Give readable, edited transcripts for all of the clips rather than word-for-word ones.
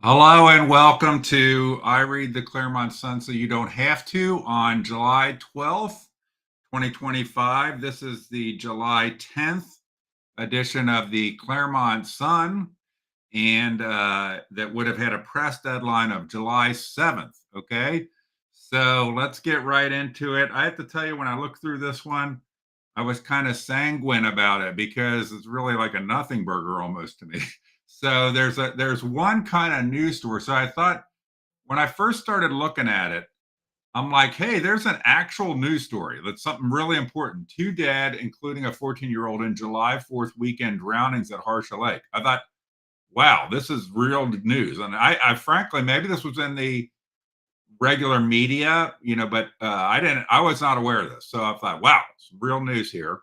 Hello and welcome to I Read the Clermont Sun So You Don't Have to on July 12th, 2025. This is the July 10th edition of the Clermont Sun, and that would have had a press deadline of July 7th. Okay, so let's get right into it. I have to tell you, when I looked through this one, I was kind of sanguine about it because it's really like a nothing burger almost to me. So there's one kind of news story. So I thought when I first started looking at it, I'm like, hey, there's an actual news story. That's something really important. Two dead, including a 14-year-old in July 4th weekend drownings at Harsha Lake. I thought, wow, this is real news. And I frankly, maybe this was in the regular media, but I was not aware of this. So I thought, wow, it's real news here.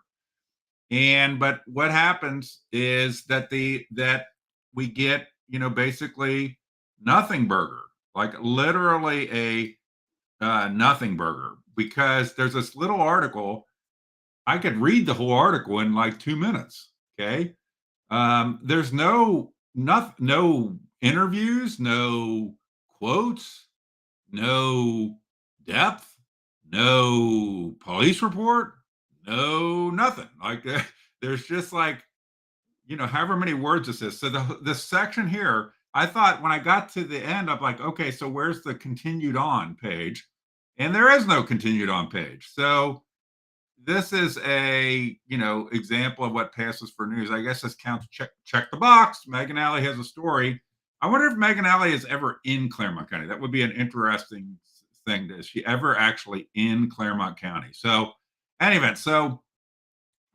But what happens is that we get, basically nothing burger, like literally a nothing burger, because there's this little article. I could read the whole article in like 2 minutes. Okay. There's no interviews, no quotes, no depth, no police report, no nothing. Like there's just like, however many words this is. So the section here, I thought when I got to the end, I'm like, okay, so where's the continued on page? And there is no continued on page. So this is a example of what passes for news. I guess this counts. Check the box. Megan Alley has a story. I wonder if Megan Alley is ever in Clermont County. That would be an interesting thing. Is she ever actually in Clermont County? So, anyway, so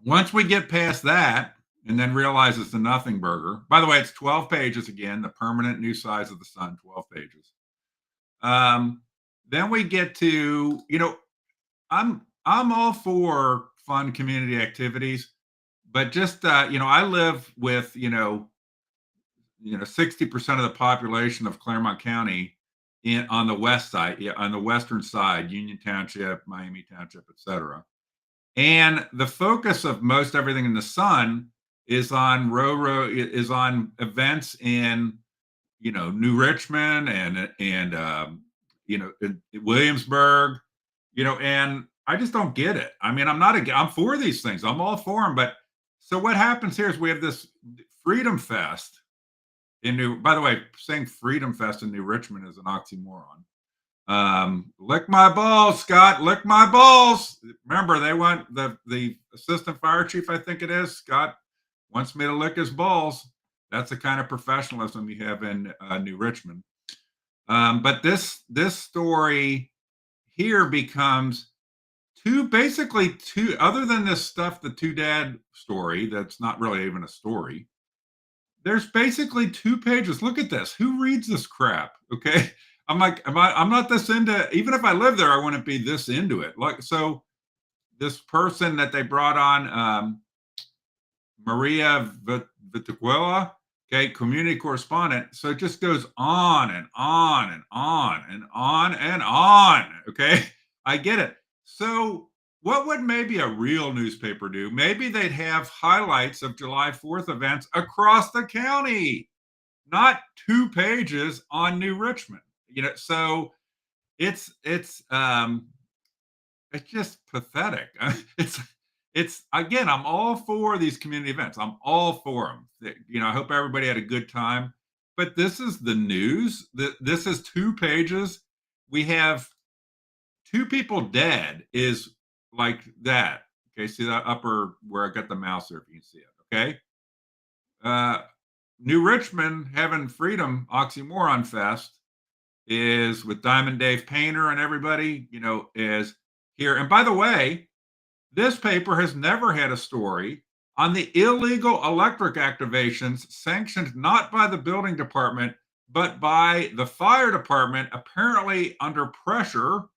once we get past that and then realize it's the nothing burger. By the way, it's 12 pages again, the permanent new size of the Sun, 12 pages. Then we get to, I'm all for fun community activities, but just I live with 60% of the population of Clermont County on the west side, on the western side, Union Township, Miami Township, etc. And the focus of most everything in the Sun is on is on events in New Richmond and in Williamsburg, and I just don't get it. I mean, I'm for these things. I'm all for them. But so what happens here is we have this Freedom Fest by the way, saying Freedom Fest in New Richmond is an oxymoron. Lick my balls, Scott, lick my balls. Remember, they want the assistant fire chief, I think it is, Scott, wants me to lick his balls. That's the kind of professionalism you have in New Richmond. But this story here becomes basically two, other than this stuff, the two dad story, that's not really even a story. There's basically 2 pages. Look at this. Who reads this crap? Okay. I'm like, I'm not this into, even if I live there, I wouldn't be this into it. Like, so this person that they brought on, Maria Vitiquella, okay, community correspondent. So it just goes on and on and on and on and on. Okay. I get it. So what would maybe a real newspaper do? Maybe they'd have highlights of July 4th events across the county, not 2 pages on New Richmond. So it's just pathetic. It's again, I'm all for these community events. I'm all for them. I hope everybody had a good time. But this is the news. This is 2 pages. We have 2 people dead. Is like that. Okay, see that upper where I got the mouse there, if you can see it. Okay. New Richmond having freedom oxymoron fest is with Diamond Dave Painter and everybody, is here. And by the way, this paper has never had a story on the illegal electric activations sanctioned not by the building department, but by the fire department, apparently under pressure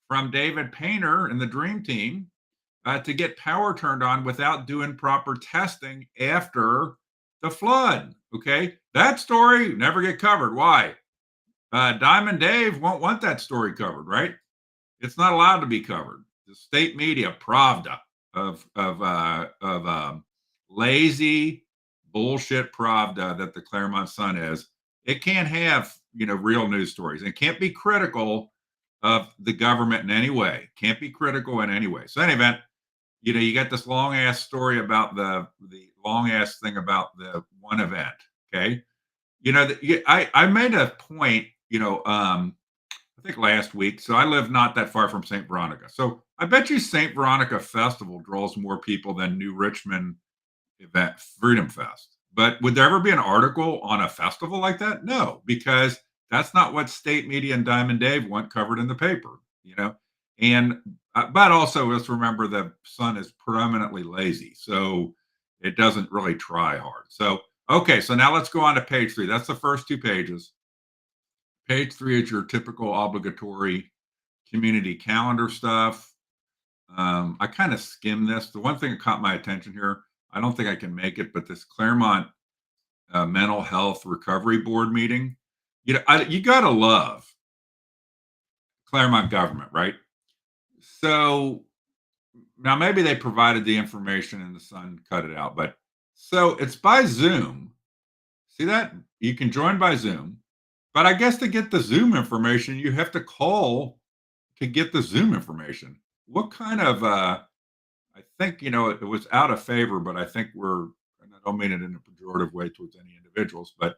from David Painter and the Dream Team to get power turned on without doing proper testing after the flood. Okay. That story never get covered. Why? Diamond Dave won't want that story covered, right? It's not allowed to be covered. The state media, Pravda, of lazy bullshit Pravda that the Clermont Sun is, It can't have, real news stories. It can't be critical of the government in any way. Can't be critical in any way. So, in any event, you got this long ass story about the long ass thing about the one event. Okay, I made a point. I think last week. So I live not that far from St. Veronica. So I bet you St. Veronica Festival draws more people than New Richmond event Freedom Fest. But would there ever be an article on a festival like that? No, because that's not what state media and Diamond Dave want covered in the paper, you know. And but also let's remember the Sun is predominantly lazy, so it doesn't really try hard. So okay, so now let's go on to page 3. That's the first 2 pages. Page 3 is your typical obligatory community calendar stuff. I kind of skimmed this. The one thing that caught my attention here, I don't think I can make it, but this Clermont Mental Health Recovery Board meeting, you gotta love Claremont government, right? So now maybe they provided the information and the Sun cut it out, but so it's by Zoom. See that? You can join by Zoom, but I guess to get the Zoom information, you have to call to get the Zoom information. What kind of I think it was out of favor, but I think and I don't mean it in a pejorative way towards any individuals, but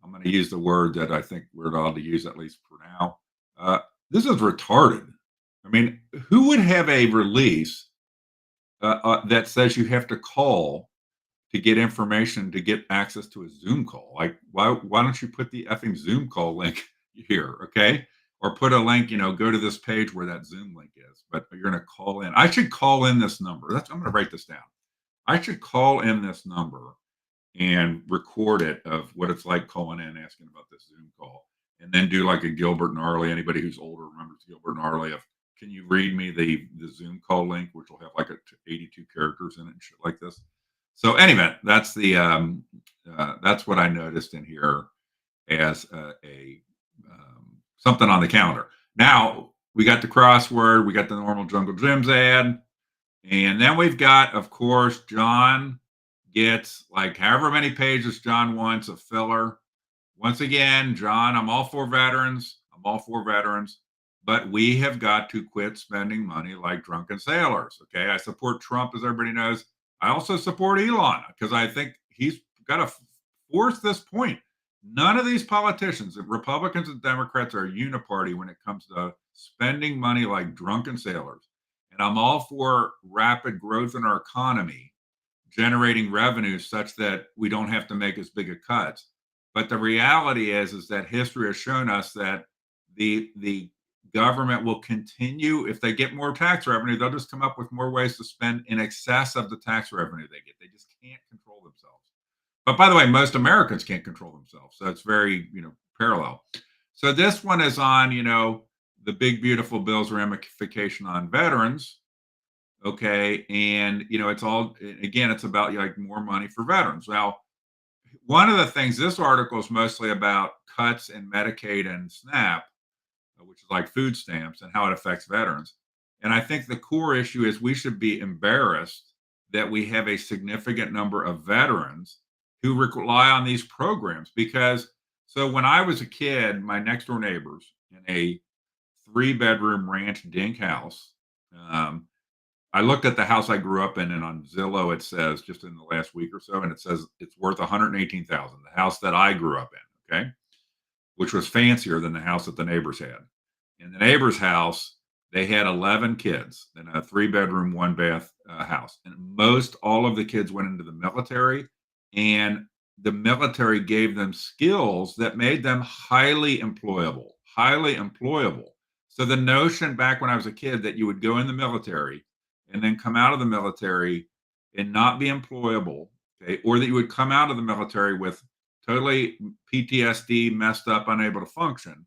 I'm going to use the word that I think we're allowed to use at least for now. Uh, this is retarded. I mean, who would have a release that says you have to call to get information to get access to a Zoom call? Like, why don't you put the effing Zoom call link here, okay? Or put a link, go to this page where that Zoom link is. But you're going to call in. I should call in this number. I'm going to write this down. I should call in this number and record it of what it's like calling in asking about this Zoom call, and then do like a Gilbert and Arley. Anybody who's older remembers Gilbert and Arley of, can you read me the Zoom call link, which will have like 82 characters in it and shit like this. So anyway, that's what I noticed in here as a something on the calendar. Now we got the crossword, we got the normal Jungle Gyms ad, and then we've got, of course, John gets like however many pages John wants of filler. Once again, John, I'm all for veterans. I'm all for veterans, but we have got to quit spending money like drunken sailors. Okay. I support Trump, as everybody knows. I also support Elon because I think he's got to force this point. None of these politicians, Republicans and Democrats, are uniparty when it comes to spending money like drunken sailors. And I'm all for rapid growth in our economy, generating revenue such that we don't have to make as big a cuts. But the reality is that history has shown us that the government will continue. If they get more tax revenue, they'll just come up with more ways to spend in excess of the tax revenue they get. They just can't control themselves. But by the way, most Americans can't control themselves. So it's very, parallel. So this one is on, the big, beautiful bill's ramification on veterans. Okay. And, it's all, again, it's about like more money for veterans. Now, one of the things, this article is mostly about cuts in Medicaid and SNAP, which is like food stamps and how it affects veterans. And I think the core issue is we should be embarrassed that we have a significant number of veterans who rely on these programs. Because so when I was a kid, my next door neighbors in a 3-bedroom ranch dink house, I looked at the house I grew up in, and on Zillow it says, just in the last week or so, and it says it's worth 118,000. The house that I grew up in, okay, which was fancier than the house that the neighbors had. In the neighbor's house, they had 11 kids in a 3-bedroom, 1-bath house, and most all of the kids went into the military, and the military gave them skills that made them highly employable, highly employable. So the notion back when I was a kid that you would go in the military and then come out of the military and not be employable, okay, or that you would come out of the military with totally PTSD, messed up, unable to function,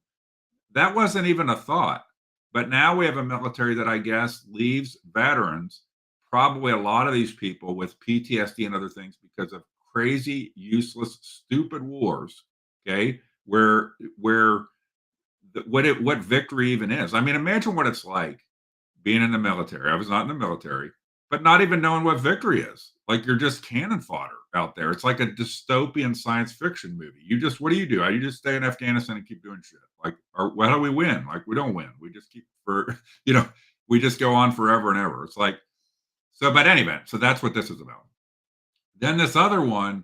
that wasn't even a thought. But now we have a military that I guess leaves veterans, probably a lot of these people, with PTSD and other things because of crazy, useless, stupid wars. Okay, what victory even is. I mean, imagine what it's like being in the military. I was not in the military, but not even knowing what victory is. Like you're just cannon fodder out there. It's like a dystopian science fiction movie. You just what do? You just stay in Afghanistan and keep doing shit. Like, or how do we win? Like we don't win. We just keep for you know, we just go on forever and ever. It's like so, but anyway, so that's what this is about. Then this other one,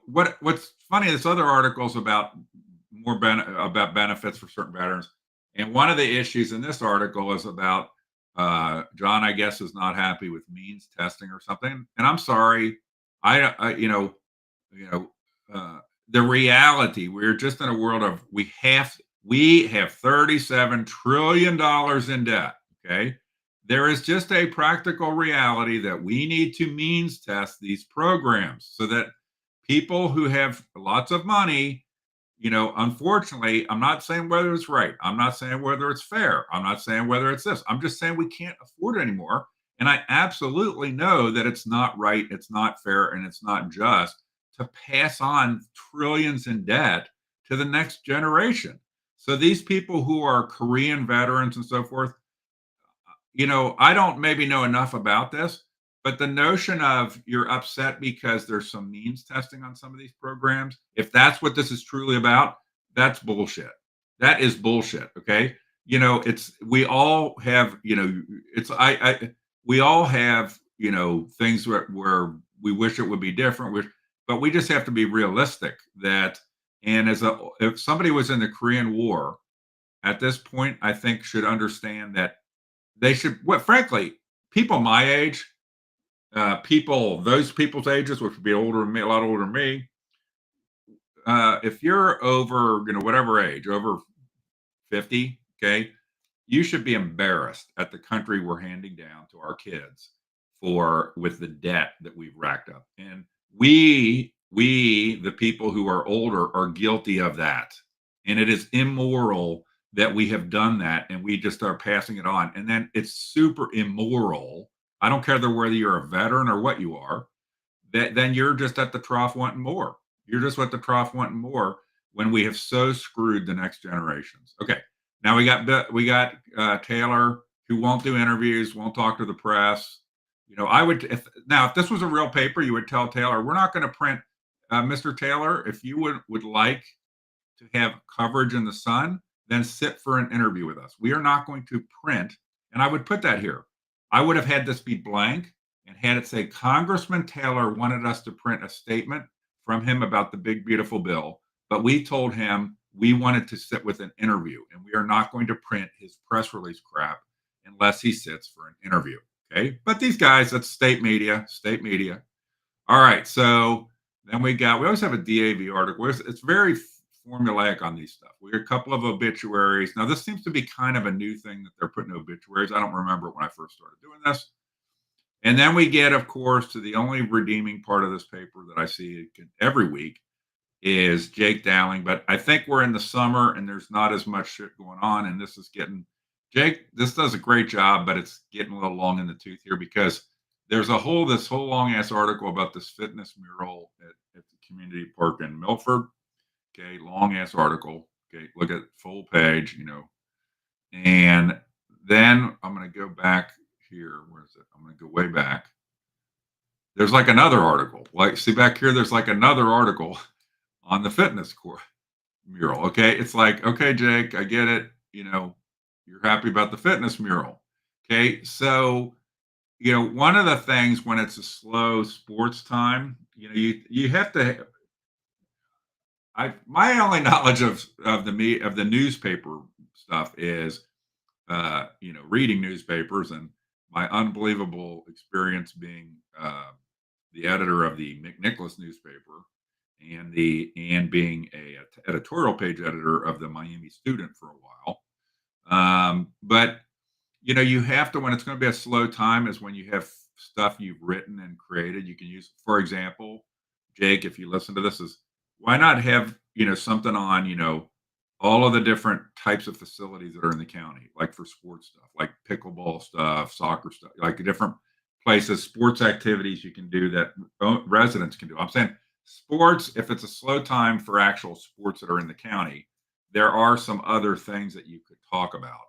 what's funny, this other article is about about benefits for certain veterans. And one of the issues in this article is about John, I guess, is not happy with means testing or something. And I'm sorry, I you know, the reality we're just in a world of we have $37 trillion in debt. Okay, there is just a practical reality that we need to means test these programs so that people who have lots of money, unfortunately, I'm not saying whether it's right. I'm not saying whether it's fair. I'm not saying whether it's this. I'm just saying we can't afford it anymore. And I absolutely know that it's not right, it's not fair, and it's not just to pass on trillions in debt to the next generation. So these people who are Korean veterans and so forth, I don't maybe know enough about this, but the notion of you're upset because there's some means testing on some of these programs, if that's what this is truly about, that's bullshit. That is bullshit. Okay. It's we all have, it's we all have, things where we wish it would be different, but we just have to be realistic that and if somebody was in the Korean War at this point, I think should understand that they should, well, frankly, people my age, those people's ages, which would be older than me, a lot older than me, if you're over, whatever age, over 50, okay, you should be embarrassed at the country we're handing down to our kids for with the debt that we've racked up. And the people who are older, are guilty of that. And it is immoral that we have done that and we just are passing it on. And then it's super immoral. I don't care whether you're a veteran or what you are, that then you're just at the trough wanting more. You're just at the trough wanting more when we have so screwed the next generations. Okay, now we got Taylor, who won't do interviews, won't talk to the press. I would if this was a real paper, you would tell Taylor, we're not going to print, Mr. Taylor, if you would like to have coverage in the Sun, then sit for an interview with us. We are not going to print, and I would put that here. I would have had this be blank and had it say Congressman Taylor wanted us to print a statement from him about the big beautiful bill, but we told him we wanted to sit with an interview, and we are not going to print his press release crap unless he sits for an interview. Okay, but these guys, that's state media, state media. All right, so then we always have a DAV article. It's very formulaic on these stuff. We have a couple of obituaries. Now, this seems to be kind of a new thing that they're putting obituaries. I don't remember it when I first started doing this. And then we get, of course, to the only redeeming part of this paper that I see every week is Jake Dowling. But I think we're in the summer and there's not as much shit going on. And this does a great job, but it's getting a little long in the tooth here because there's this whole long ass article about this fitness mural at the community park in Milford. Okay, long ass article. Okay, look at full page, And then I'm going to go back here. Where is it? I'm going to go way back. There's like another article. Like, see back here, there's like another article on the fitness core mural. Okay, it's like, okay, Jake, I get it. You're happy about the fitness mural. Okay, so one of the things when it's a slow sports time, you have to. My only knowledge of the newspaper stuff is reading newspapers and my unbelievable experience being the editor of the McNicholas newspaper and being a editorial page editor of the Miami Student for a while. But you have to, when it's going to be a slow time, is when you have stuff you've written and created. You can use, for example, Jake, if you listen to this, is why not have something on all of the different types of facilities that are in the county, like for sports stuff, like pickleball stuff, soccer stuff, like different places, sports activities you can do that residents can do. I'm saying sports, if it's a slow time for actual sports that are in the county, there are some other things that you could talk about.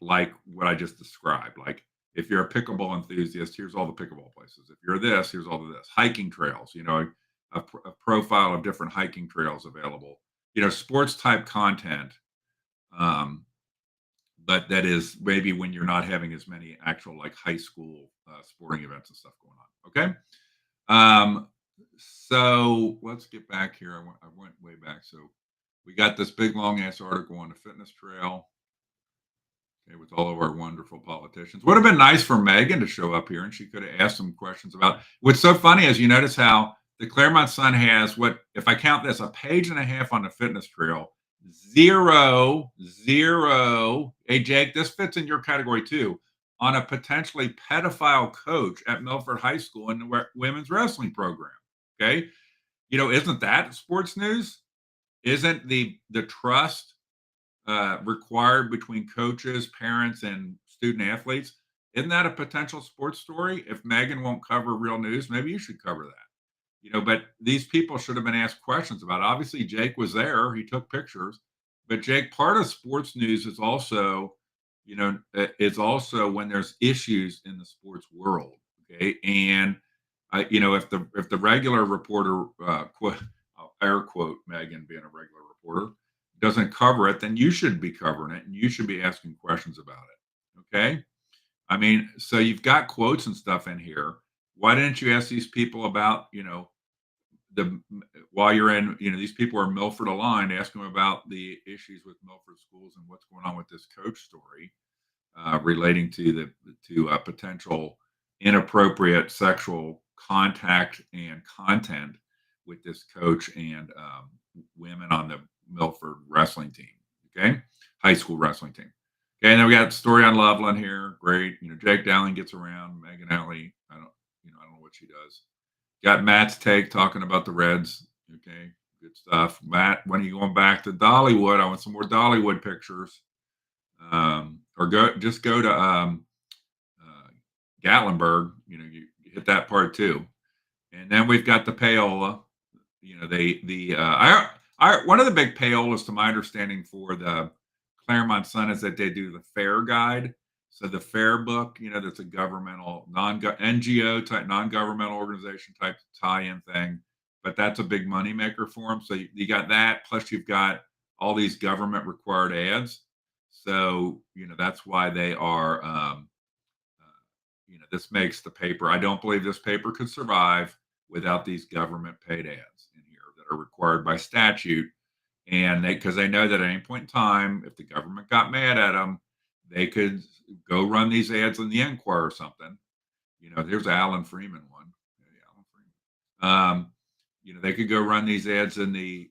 Like what I just described, like If you're a pickleball enthusiast, here's all the pickleball places. If you're this, here's all of this. Hiking trails, a profile of different hiking trails available. Sports type content, um, but that is maybe when you're not having as many actual like high school sporting events and stuff going on. Okay. Um, so let's get back here. I went way back. So we got this big long ass article on the fitness trail. Okay, with all of our wonderful politicians. Would have been nice for Megan to show up here and she could have asked some questions about what's so funny is you notice how the Clermont Sun has what, if I count this, a page and a half on the fitness trail, zero, zero. Hey, Jake, this fits in your category too. On a potentially pedophile coach at Milford High School in the women's wrestling program. Okay. Isn't that sports news? Isn't the trust required between coaches, parents, and student athletes? Isn't that a potential sports story? If Megan won't cover real news, maybe you should cover that. But these people should have been asked questions about it. Obviously, Jake was there, he took pictures. But Jake, part of sports news is also, it's also when there's issues in the sports world. Okay. And if the regular reporter, I'll air quote Megan being a regular reporter, doesn't cover it, then you should be covering it and you should be asking questions about it. Okay. I mean, so you've got quotes and stuff in here. Why didn't you ask these people about, the while you're in, these people are Milford aligned, ask them about the issues with Milford schools and what's going on with this coach story relating to potential inappropriate sexual contact and content with this coach and women on the Milford wrestling team. Okay, high school wrestling team. Okay, and then we got story on Loveland here. Great. Jake Dowling gets around. Megan Alley. I don't know what she does. Got Matt's take talking about the Reds. Okay, good stuff. Matt, when are you going back to Dollywood? I want some more Dollywood pictures. Or go to Gatlinburg. You hit that part too. And then we've got the payola. One of the big payolas, to my understanding, for the Clermont Sun is that they do the fair guide. So the fair book, that's a governmental NGO type, non-governmental organization type tie-in thing, but that's a big moneymaker for them. So you got that, plus you've got all these government required ads. So that's why they are. This makes the paper. I don't believe this paper could survive without these government paid ads in here that are required by statute. And because they know that at any point in time, if the government got mad at them, they could go run these ads in the Enquirer or something. There's Alan Freeman one. Yeah, Alan Freeman. They could go run these ads in the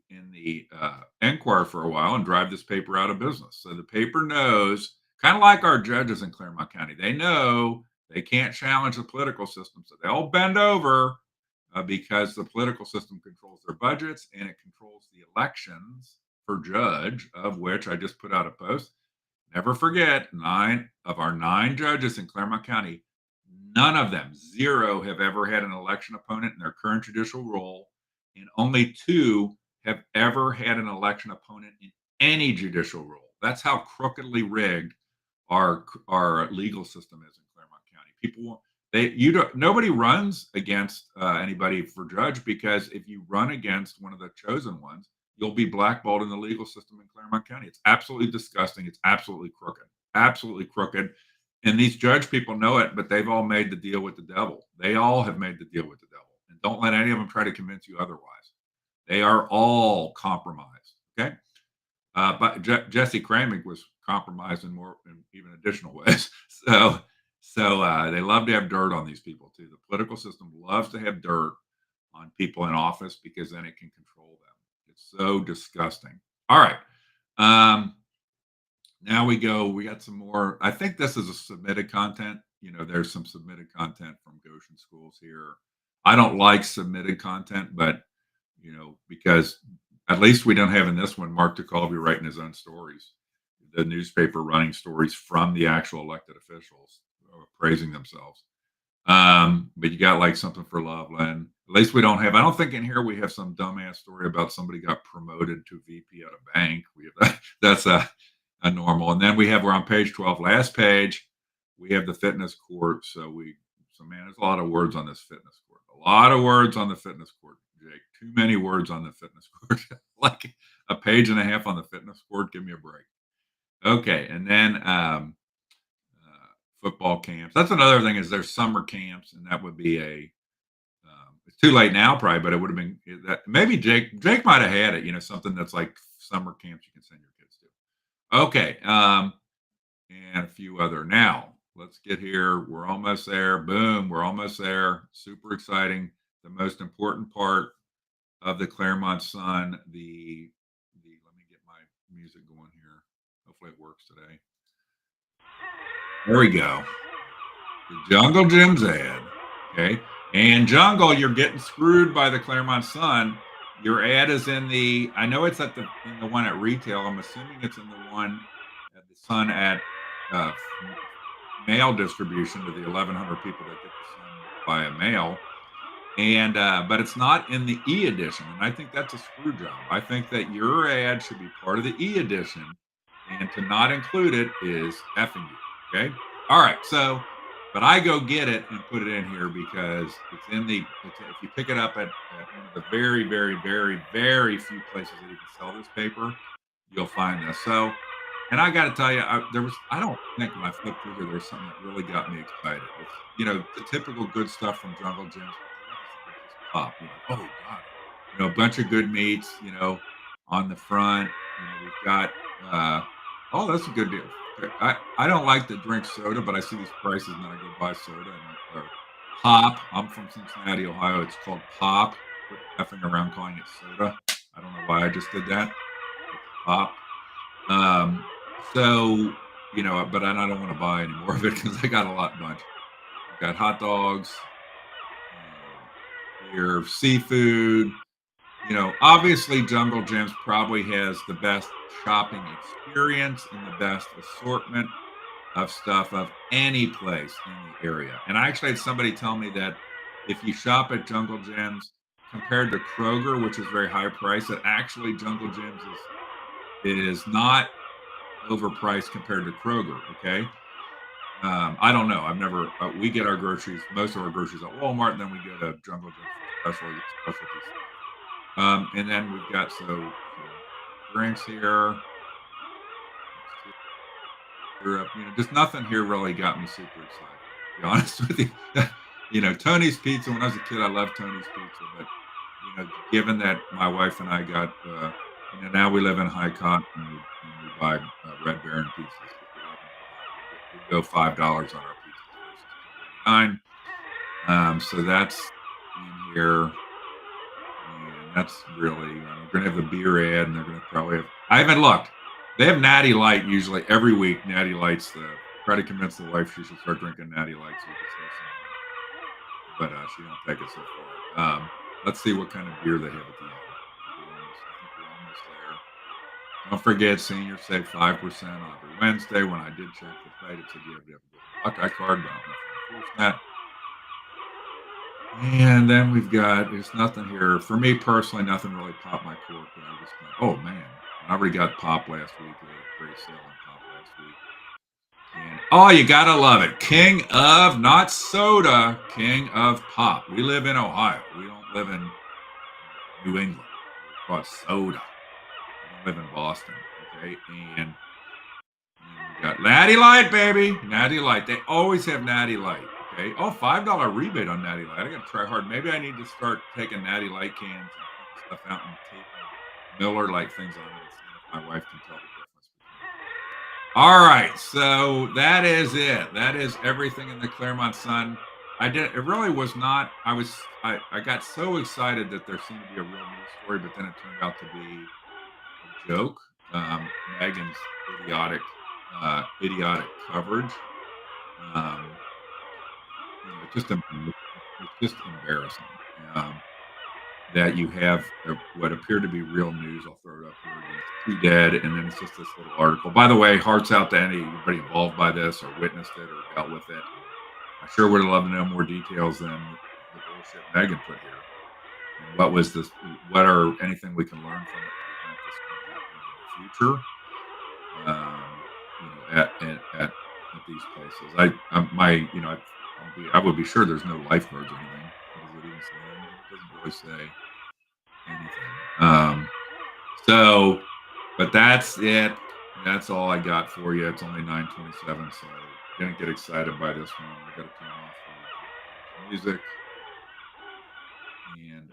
Enquirer for a while and drive this paper out of business. So the paper knows, kind of like our judges in Clermont County, they know they can't challenge the political system, so they all bend over because the political system controls their budgets and it controls the elections for judge, of which I just put out a post. Never forget, 9 of our 9 judges in Clermont County, none of them, 0, have ever had an election opponent in their current judicial role, and only 2 have ever had an election opponent in any judicial role. That's how crookedly rigged our legal system is in Clermont County. Nobody runs against anybody for judge, because if you run against one of the chosen ones, you'll be blackballed in the legal system in Clermont County. It's absolutely disgusting. It's absolutely crooked. And these judge people know it, but they've all made the deal with the devil. They all have made the deal with the devil. And don't let any of them try to convince you otherwise. They are all compromised. Okay. But Jesse Kramig was compromised in even additional ways. So they love to have dirt on these people too. The political system loves to have dirt on people in office because then it can control them. It's so disgusting. All right. Now we got some more. I think this is a submitted content. There's some submitted content from Goshen schools here. I don't like submitted content, but because at least we don't have in this one Mark DeColvey writing his own stories, the newspaper running stories from the actual elected officials praising themselves. But you got like something for Loveland. At least we don't have. I don't think in here we have some dumbass story about somebody got promoted to VP at a bank. We have that's a normal. And then we're on page 12, last page. we have the fitness court. So man, there's a lot of words on this fitness court. A lot of words on the fitness court, Jake. Too many words on the fitness court. Like a page and a half on the fitness court. Give me a break. Okay, and then football camps. That's another thing is there's summer camps, and that would be a. It's too late now, probably, but it would have been that maybe Jake might have had it. Something that's like summer camps you can send your kids to. Okay, and a few other. Now let's get here. We're almost there. Boom, we're almost there. Super exciting. The most important part of the Clermont Sun. The let me get my music going here. Hopefully it works today. There we go. The Jungle Gyms ad. Okay. And Jungle, you're getting screwed by the Clermont Sun. Your ad is I know it's in the one at retail. I'm assuming it's in the one at the Sun at uh, mail distribution to the 1,100 people that get the Sun via mail. And but it's not in the e-edition, and I think that's a screw job. I think that your ad should be part of the e-edition, and to not include it is effing you. Okay, all right. So, but I go get it and put it in here because if you pick it up at one of the very, very, very, very few places that even sell this paper, you'll find this. So, and I got to tell you, I don't think when I flipped through here, there's something that really got me excited. It's, the typical good stuff from Jungle Gyms. Pop, oh God, a bunch of good meats, on the front. We've got, oh, that's a good deal. I don't like to drink soda, but I see these prices and then I go buy soda or pop. I'm from Cincinnati, Ohio. It's called pop. Quit effing around calling it soda. I don't know why I just did that. It's pop. So, but I don't want to buy any more of it because I got a bunch. I've got hot dogs, your seafood. Obviously Jungle Gyms probably has the best shopping experience and the best assortment of stuff of any place in the area. And I actually had somebody tell me that if you shop at Jungle Gyms compared to Kroger, which is very high price, that actually Jungle Gyms is not overpriced compared to Kroger. Okay. I don't know. I've never. We get our groceries, most of our groceries at Walmart, and then we go to Jungle Gyms for specialty stuff. And then we've got some drinks here. Europe, just nothing here really got me super excited. To be honest with you, Tony's Pizza. When I was a kid, I loved Tony's Pizza, but given that my wife and I got, now we live in High Cotton and we buy Red Baron pizzas. We go $5 on our pizzas versus $2.99. So that's in here, and that's really. We're gonna have the beer ad, and they're gonna probably have. I haven't looked. They have Natty Light usually every week. Natty Light's try to convince the wife she should start drinking Natty Light so we can save some money. But she don't take it so far. Let's see what kind of beer they have at the end. I think we're almost there. Don't forget, seniors save 5% on every Wednesday. When I did check the site, it said you have to have a Buckeye card, but I don't know if I enforce that. And then we've got, there's nothing here. For me personally, nothing really popped my cork. But I just thought, oh man, I already got pop last week. We had a great sale on pop last week. And oh, you gotta love it. King of, not soda, king of pop. We live in Ohio. We don't live in New England. We call it soda. We don't live in Boston. Okay. And we got Natty Light, baby. Natty Light. They always have Natty Light. Okay. Oh, $5 rebate on Natty Light. I got to try hard. Maybe I need to start taking Natty Light cans and putting stuff out and taping Miller Lite things on it. See if my wife can tell the difference between them. All right. So that is it. That is everything in the Clermont Sun. It really was not. I got so excited that there seemed to be a real news story, but then it turned out to be a joke. Megan's idiotic coverage. It's just embarrassing that you have what appeared to be real news. I'll throw it up here. Two dead, and then it's just this little article. By the way, hearts out to anybody involved by this or witnessed it or dealt with it. I sure would have loved to know more details than the bullshit Megan put here. And what was this? What are anything we can learn from it to prevent this from happening in the future? at these places. I would be sure there's no lifeguards or anything. What does it even say? It doesn't really say anything. So, but that's it. That's all I got for you. It's only 9:27, so didn't get excited by this one. I got to turn off the music. And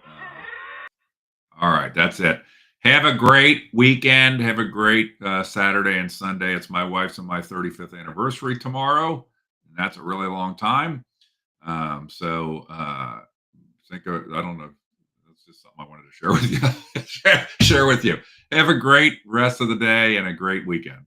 all right, that's it. Have a great weekend. Have a great Saturday and Sunday. It's my wife's and my 35th anniversary tomorrow, and that's a really long time. I don't know. That's just something I wanted to share with you. Share with you. Have a great rest of the day and a great weekend.